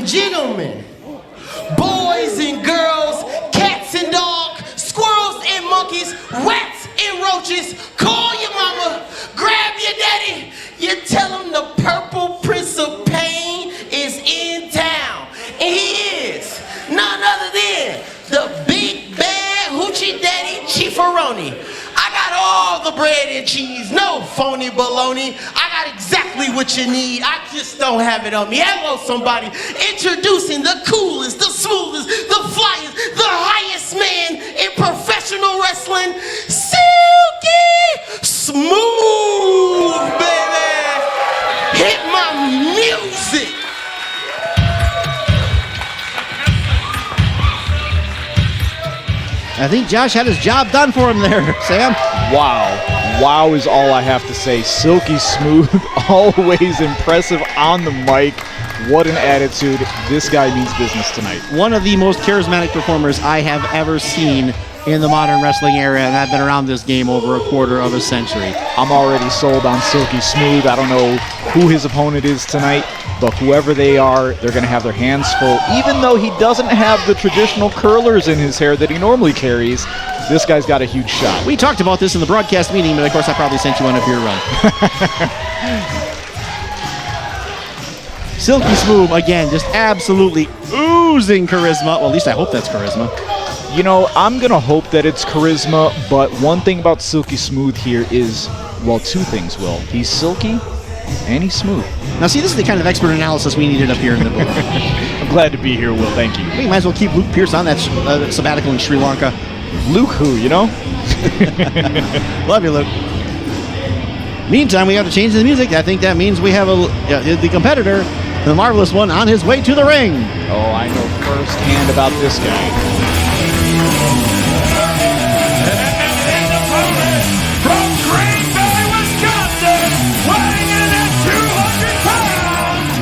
and gentlemen, boys and girls, cats and dogs, squirrels and monkeys, rats and roaches, call your mama, grab your daddy, you tell him the Purple Prince of Pain is in town. And he is none other than the big bad hoochie daddy Chiefaroni. I got all the bread and cheese, no phony baloney. I got exactly what you need, I just don't have it on me. Hello somebody, introducing the coolest, the smoothest, the flyest, the highest man in professional wrestling, Silky Smoove, baby. Hit my music. I think Josh had his job done for him there, Sam. Wow. Wow is all I have to say. Silky Smoove, always impressive on the mic. What an attitude. This guy means business tonight. One of the most charismatic performers I have ever seen in the modern wrestling era, and I've been around this game over a quarter of a century. I'm already sold on Silky Smoove. I don't know who his opponent is tonight, but whoever they are, they're going to have their hands full. Even though he doesn't have the traditional curlers in his hair that he normally carries, this guy's got a huge shot. We talked about this in the broadcast meeting, but of course I probably sent you on a beer run. Silky Smoove, again, just absolutely oozing charisma. Well, at least I hope that's charisma. You know, I'm going to hope that it's charisma, but one thing about Silky Smoove here is, well, two things, Will. He's silky and he's smooth. Now, see, this is the kind of expert analysis we needed up here in the book. I'm glad to be here, Will. Thank you. We might as well keep Luke Pierce on that sabbatical in Sri Lanka. Luke who, you know? Love you, Luke. Meantime, we have to change the music. I think that means we have the competitor, the Marvelous One, on his way to the ring. Oh, I know firsthand about this guy. From Green Bay, Wisconsin, weighing in at 200 pounds,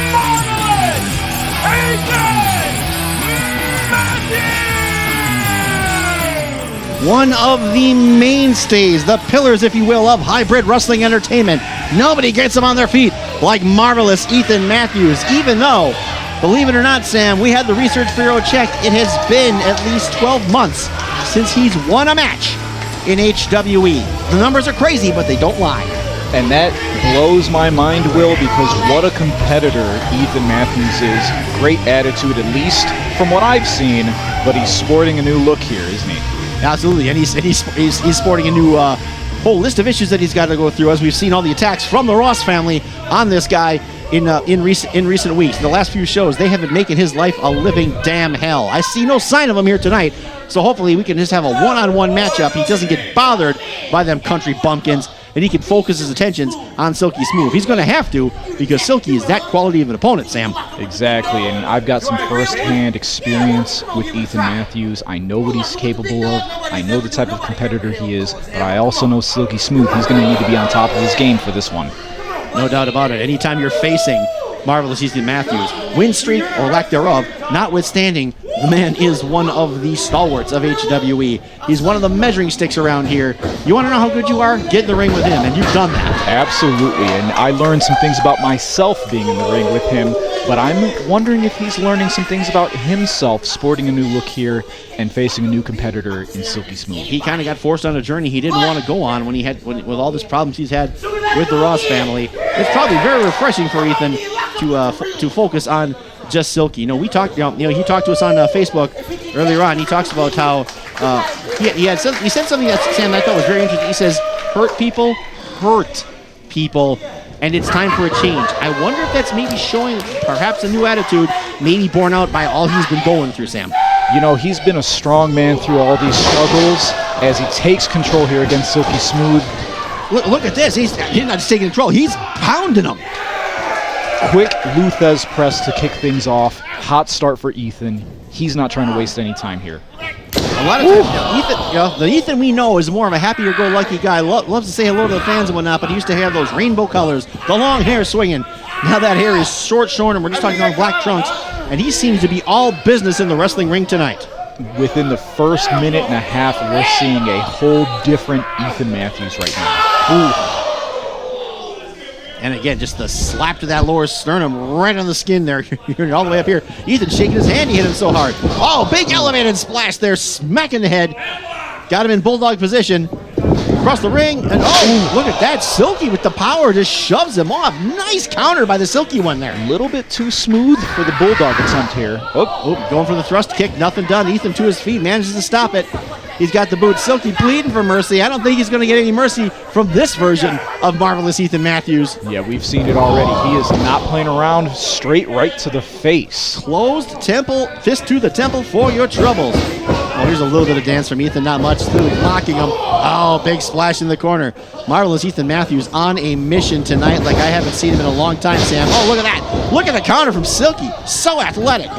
Marvelous Ethen Matthews! One of the mainstays, the pillars, if you will, of hybrid wrestling entertainment. Nobody gets them on their feet like Marvelous Ethen Matthews, even though, believe it or not, Sam, we had the Research Bureau checked. It has been at least 12 months since he's won a match in HWE. The numbers are crazy, but they don't lie. And that blows my mind, Will, because what a competitor Ethen Matthews is. Great attitude, at least from what I've seen, but he's sporting a new look here, isn't he? Absolutely, and he's sporting a new whole list of issues that he's got to go through, as we've seen all the attacks from the Ross family on this guy in recent weeks. In the last few shows, they have been making his life a living damn hell. I see no sign of him here tonight, so hopefully we can just have a one-on-one matchup. He doesn't get bothered by them country bumpkins, and he can focus his attentions on Silky Smoove. He's going to have to, because Silky is that quality of an opponent, Sam. Exactly, and I've got some first-hand experience with Ethen Matthews. I know what he's capable of. I know the type of competitor he is, but I also know Silky Smoove. He's going to need to be on top of his game for this one. No doubt about it. Anytime you're facing Marvelous Ethen Matthews, win streak or lack thereof, notwithstanding, the man is one of the stalwarts of HWE. He's one of the measuring sticks around here. You want to know how good you are? Get in the ring with him, and you've done that. Absolutely, and I learned some things about myself being in the ring with him, but I'm wondering if he's learning some things about himself, sporting a new look here and facing a new competitor in Silky Smoove. He kind of got forced on a journey he didn't want to go on with all these problems he's had with the Ross family. It's probably very refreshing for Ethen to focus on just Silky. You know, he talked to us on Facebook earlier on. He talks about how he said something that, Sam, I thought was very interesting. He says, hurt people, and it's time for a change. I wonder if that's maybe showing perhaps a new attitude, maybe borne out by all he's been going through, Sam. You know, he's been a strong man through all these struggles as he takes control here against Silky Smoove. Look at this. He's not just taking control. He's pounding him. Quick Luthez press to kick things off. Hot start for Ethen. He's not trying to waste any time here. A lot of times, the Ethen we know is more of a happier-go-lucky guy. Loves to say hello to the fans and whatnot, but he used to have those rainbow colors, the long hair swinging. Now that hair is short, and we're just talking about black trunks, and he seems to be all business in the wrestling ring tonight. Within the first minute and a half, we're seeing a whole different Ethen Matthews right now. And again, just the slap to that lower sternum right on the skin there. You're all the way up here. Ethan shaking his hand. He hit him so hard. Oh, big elevated splash there. Smack in the head. Got him in bulldog position. Across the ring. And oh, look at that. Silky with the power just shoves him off. Nice counter by the Silky one there. A little bit too smooth for the bulldog attempt here. Oh, going for the thrust kick. Nothing done. Ethan to his feet. Manages to stop it. He's got the boot. Silky pleading for mercy. I don't think he's going to get any mercy from this version of Marvelous Ethen Matthews. Yeah, we've seen it already. He is not playing around. Straight right to the face. Closed temple, fist to the temple for your troubles. Oh, here's a little bit of dance from Ethan, not much. Still locking him. Oh, big splash in the corner. Marvelous Ethen Matthews on a mission tonight like I haven't seen him in a long time, Sam. Oh, look at that. Look at the counter from Silky. So athletic.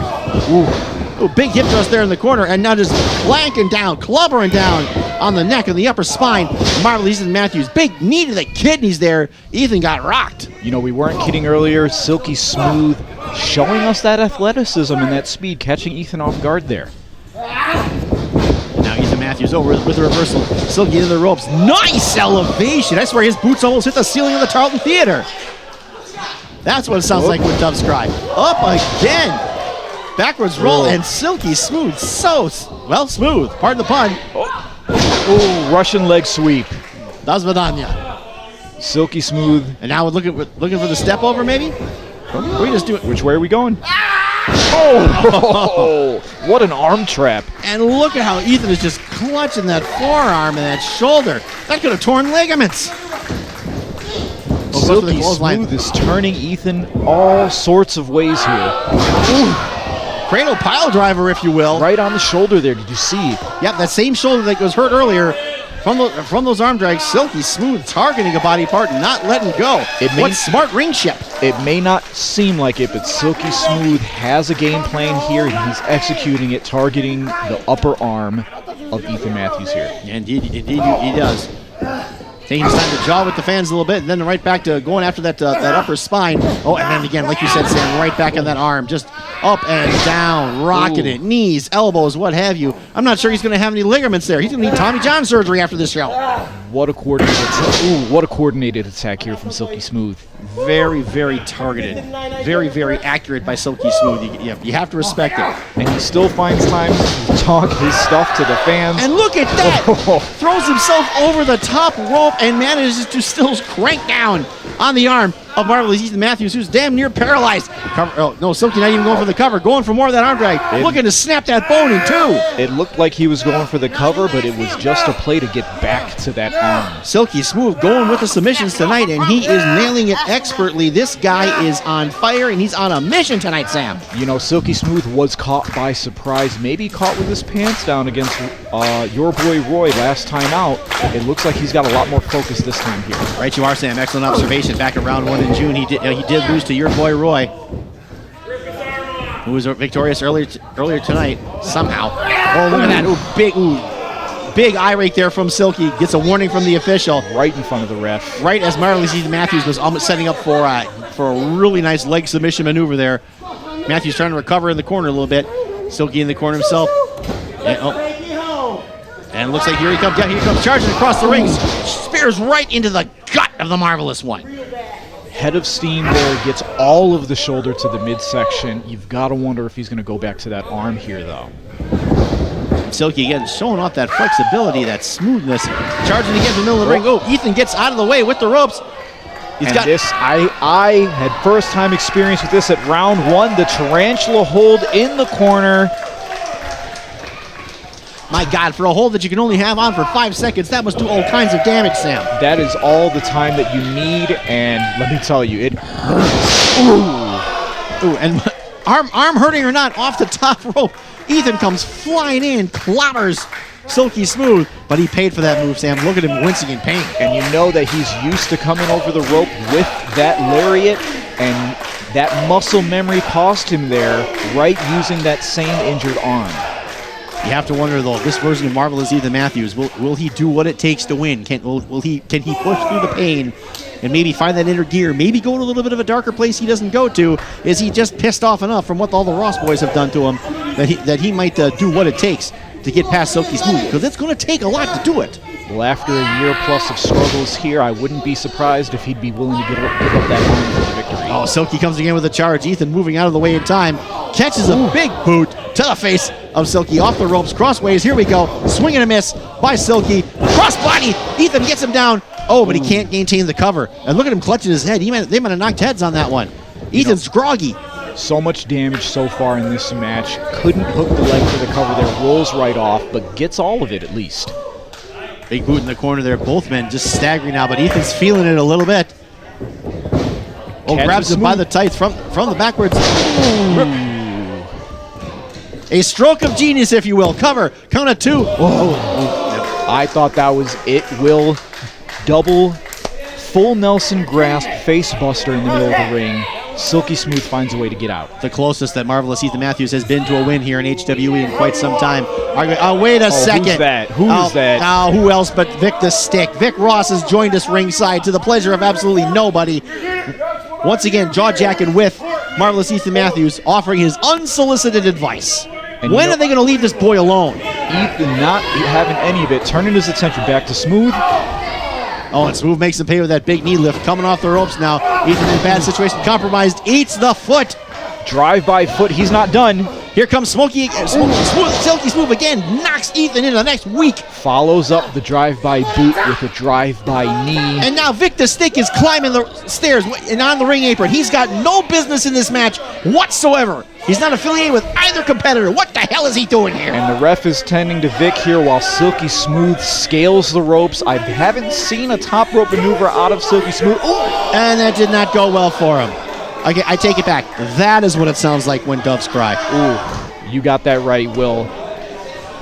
Ooh, big hip thrust there in the corner, and now just clanking down, clubbering down on the neck and the upper spine. Marvelous Ethen Matthews, big knee to the kidneys there. Ethan got rocked. You know, we weren't kidding earlier. Silky Smoove showing us that athleticism and that speed, catching Ethan off guard there. And now Ethen Matthews over with the reversal. Silky into the ropes. Nice elevation. That's where his boots almost hit the ceiling of the Tarlton Theater. That's what it sounds like when doves cry. Up again. Backwards roll and Silky Smoove. So, well, smooth. Pardon the pun. Oh, Russian leg sweep. Das Vidanya. Silky Smoove. And now we're looking for the step over, maybe? Or we just do it. Which way are we going? Oh, what an arm trap. And look at how Ethan is just clutching that forearm and that shoulder. That could have torn ligaments. Silky Smoove is turning Ethan all sorts of ways here. Ooh. Cradle pile driver, if you will. Right on the shoulder there, did you see? Yep, that same shoulder that was hurt earlier. From those arm drags, Silky Smoove targeting a body part, not letting go. What smart ring ship. It may not seem like it, but Silky Smoove has a game plan here, and he's executing it, targeting the upper arm of Ethen Matthews here. Yeah, indeed he does. Taking his time to jaw with the fans a little bit, and then right back to going after that upper spine. Oh, and then again, like you said, Sam, right back on that arm. Just up and down, rocking it. Knees, elbows, what have you. I'm not sure he's going to have any ligaments there. He's going to need Tommy John surgery after this show. What a coordinated attack here from Silky Smoove. Very, very targeted. Very, very accurate by Silky Smoove. You have to respect it. And he still finds time to talk his stuff to the fans. And look at that! Throws himself over the top rope and manages to still crank down on the arm of Marvelous Ethen Matthews, who's damn near paralyzed. Silky not even going for the cover, going for more of that arm drag. Looking to snap that bone in two. It looked like he was going for the cover, but it was just a play to get back to that arm. Silky Smoove going with the submissions tonight, and he is nailing it expertly. This guy is on fire, and he's on a mission tonight, Sam. You know, Silky Smoove was caught by surprise, maybe caught with his pants down against your boy Roy last time out. It looks like he's got a lot more focus this time here. Right you are, Sam. Excellent observation. Back in round 1 in June, he did lose to your boy Roy, who was victorious earlier tonight somehow. Oh, look at that! Big eye rake there from Silky. Gets a warning from the official right in front of the ref. Right as Marvelous Ethen Matthews was almost setting up for a really nice leg submission maneuver there. Matthews trying to recover in the corner a little bit. Silky in the corner himself. And it looks like here he comes. Yeah, here he comes, charging across the ring. Spears right into the gut of the Marvelous one. Head of steam there, gets all of the shoulder to the midsection. You've got to wonder if he's going to go back to that arm here, though. Silky again showing off that flexibility, that smoothness. Charging again in the middle of the ring. Oh, Ethan gets out of the way with the ropes. I had first time experience with this at round 1. The tarantula hold in the corner. My God, for a hold that you can only have on for 5 seconds, that must do all kinds of damage, Sam. That is all the time that you need, and let me tell you, it hurts. Ooh, and arm hurting or not, off the top rope, Ethan comes flying in, clobbers Silky Smoove, but he paid for that move, Sam. Look at him wincing in pain. And you know that he's used to coming over the rope with that lariat, and that muscle memory cost him there, right using that same injured arm. You have to wonder, though, this version of Marvelous Ethen Matthews, will he do what it takes to win? Can he push through the pain and maybe find that inner gear? Maybe go to a little bit of a darker place he doesn't go to? Is he just pissed off enough from what all the Ross boys have done to him that he might do what it takes to get past Silky Smoove, because it's going to take a lot to do it. Well, after a year plus of struggles here, I wouldn't be surprised if he'd be willing to give up that win for the victory. Oh, Silky comes again with a charge. Ethen moving out of the way in time. Catches a big boot to the face of Silky. Off the ropes, crossways. Here we go. Swing and a miss by Silky. Crossbody. Ethen gets him down. Oh, but he can't maintain the cover. And look at him clutching his head. They might have knocked heads on that one. Ethan's groggy. So much damage so far in this match. Couldn't hook the leg for the cover there. Rolls right off, but gets all of it at least. Big boot in the corner there. Both men just staggering now, but Ethan's feeling it a little bit. Oh, grabs him by the tights from the backwards. A stroke of genius, if you will. Cover. Count of 2. I thought that was it. Will double full Nelson grasp face buster in the middle of the ring. Silky Smoove finds a way to get out. The closest that Marvelous Ethen Matthews has been to a win here in HWE in quite some time. Wait a second. Who's that? Who is that? Now, who else but Vic the Stick? Vic Ross has joined us ringside to the pleasure of absolutely nobody. Once again, jaw-jacking with Marvelous Ethen Matthews, offering his unsolicited advice. And when are they going to leave this boy alone? Ethen not having any of it, turning his attention back to Smoove. Oh, and Smoove makes him pay with that big knee lift. Coming off the ropes now. Ethen in a bad situation. Compromised. Eats the foot. Drive-by foot. He's not done. Here comes Silky Smoove again. Knocks Ethen into the next week. Follows up the drive-by boot with a drive-by knee. And now Vic the Stick is climbing the stairs and on the ring apron. He's got no business in this match whatsoever. He's not affiliated with either competitor. What the hell is he doing here? And the ref is tending to Vic here while Silky Smoove scales the ropes. I haven't seen a top rope maneuver out of Silky Smoove. Ooh. And that did not go well for him. Okay, I take it back. That is what it sounds like when doves cry. Ooh, you got that right, Will.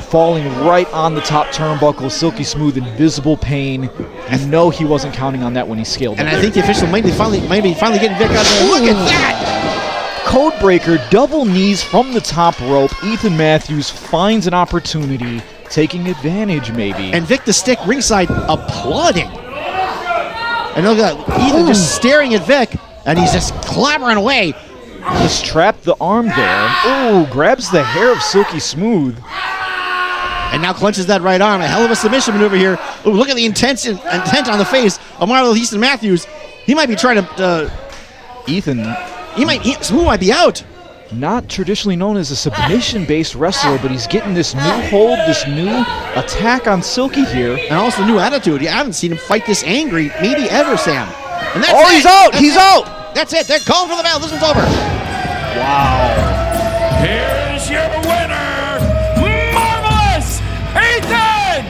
Falling right on the top turnbuckle, Silky Smoove in visible pain. You know he wasn't counting on that when he scaled. And I think the official might be finally getting Vic out there. Look at that! Codebreaker, double knees from the top rope. Ethen Matthews finds an opportunity, taking advantage maybe. And Vic the Stick ringside applauding. And look at that, Ethen just staring at Vic, and he's just clambering away. Just trapped the arm there. Ooh, grabs the hair of Silky Smoove. And now clenches that right arm. A hell of a submission maneuver here. Ooh, look at the intent on the face of Marvelous Ethen Matthews. He might be trying to... Smoove might be out. Not traditionally known as a submission-based wrestler, but he's getting this new hold, this new attack on Silky here. And also new attitude. I haven't seen him fight this angry, maybe ever, Sam. And that's he's out! He's out! That's it. They're calling for the bell. This one's over. Wow. Here's your winner, Marvelous Ethen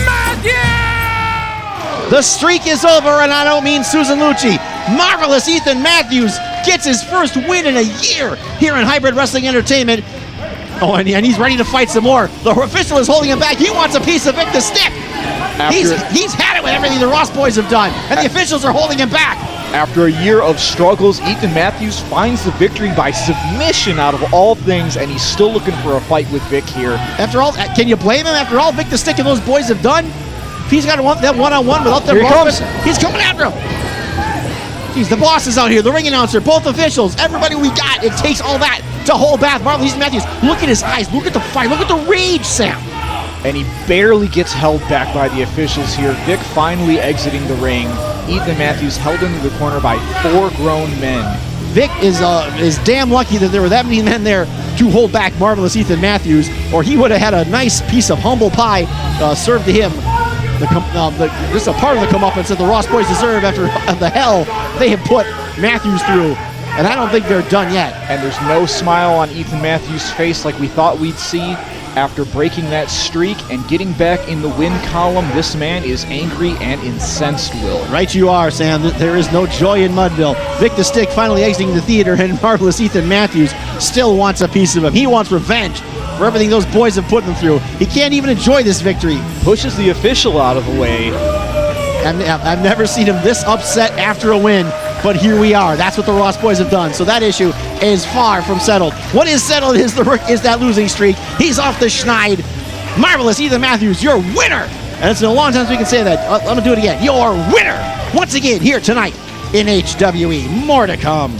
Matthews! The streak is over, and I don't mean Susan Lucci. Marvelous Ethen Matthews gets his first win in a year here in Hybrid Wrestling Entertainment. Oh, and he's ready to fight some more. The official is holding him back. He wants a piece of Vic the Stick. He's had it with everything the Ross boys have done, and the officials are holding him back. After a year of struggles, Ethen Matthews finds the victory by submission out of all things, and he's still looking for a fight with Vic here. After all, can you blame him? After all Vic the Stick and those boys have done, if he's got that one-on-one without them, he's coming after him. Jeez, the boss is out here, the ring announcer, both officials, everybody we got. It takes all that to hold back Marvelous Ethen Matthews. Look at his eyes, look at the fight, look at the rage, Sam. And he barely gets held back by the officials here. Vic finally exiting the ring. Ethen Matthews held into the corner by 4 grown men. Vic is damn lucky that there were that many men there to hold back Marvelous Ethen Matthews, or he would have had a nice piece of humble pie served to him. This is a part of the comeuppance that the Ross boys deserve after the hell they have put Matthews through. And I don't think they're done yet. And there's no smile on Ethen Matthews' face like we thought we'd see. After breaking that streak and getting back in the win column, this man is angry and incensed, Will. Right you are, Sam. There is no joy in Mudville. Vic the Stick finally exiting the theater, and Marvelous Ethen Matthews still wants a piece of him. He wants revenge for everything those boys have put him through. He can't even enjoy this victory. Pushes the official out of the way. I've never seen him this upset after a win, but here we are. That's what the Ross boys have done. So that issue is far from settled. What is settled is that losing streak. He's off the schneid. Marvelous Ethen Matthews, your winner. And it's been a long time since we can say that. Let me do it again. Your winner. Once again here tonight in HWE. More to come.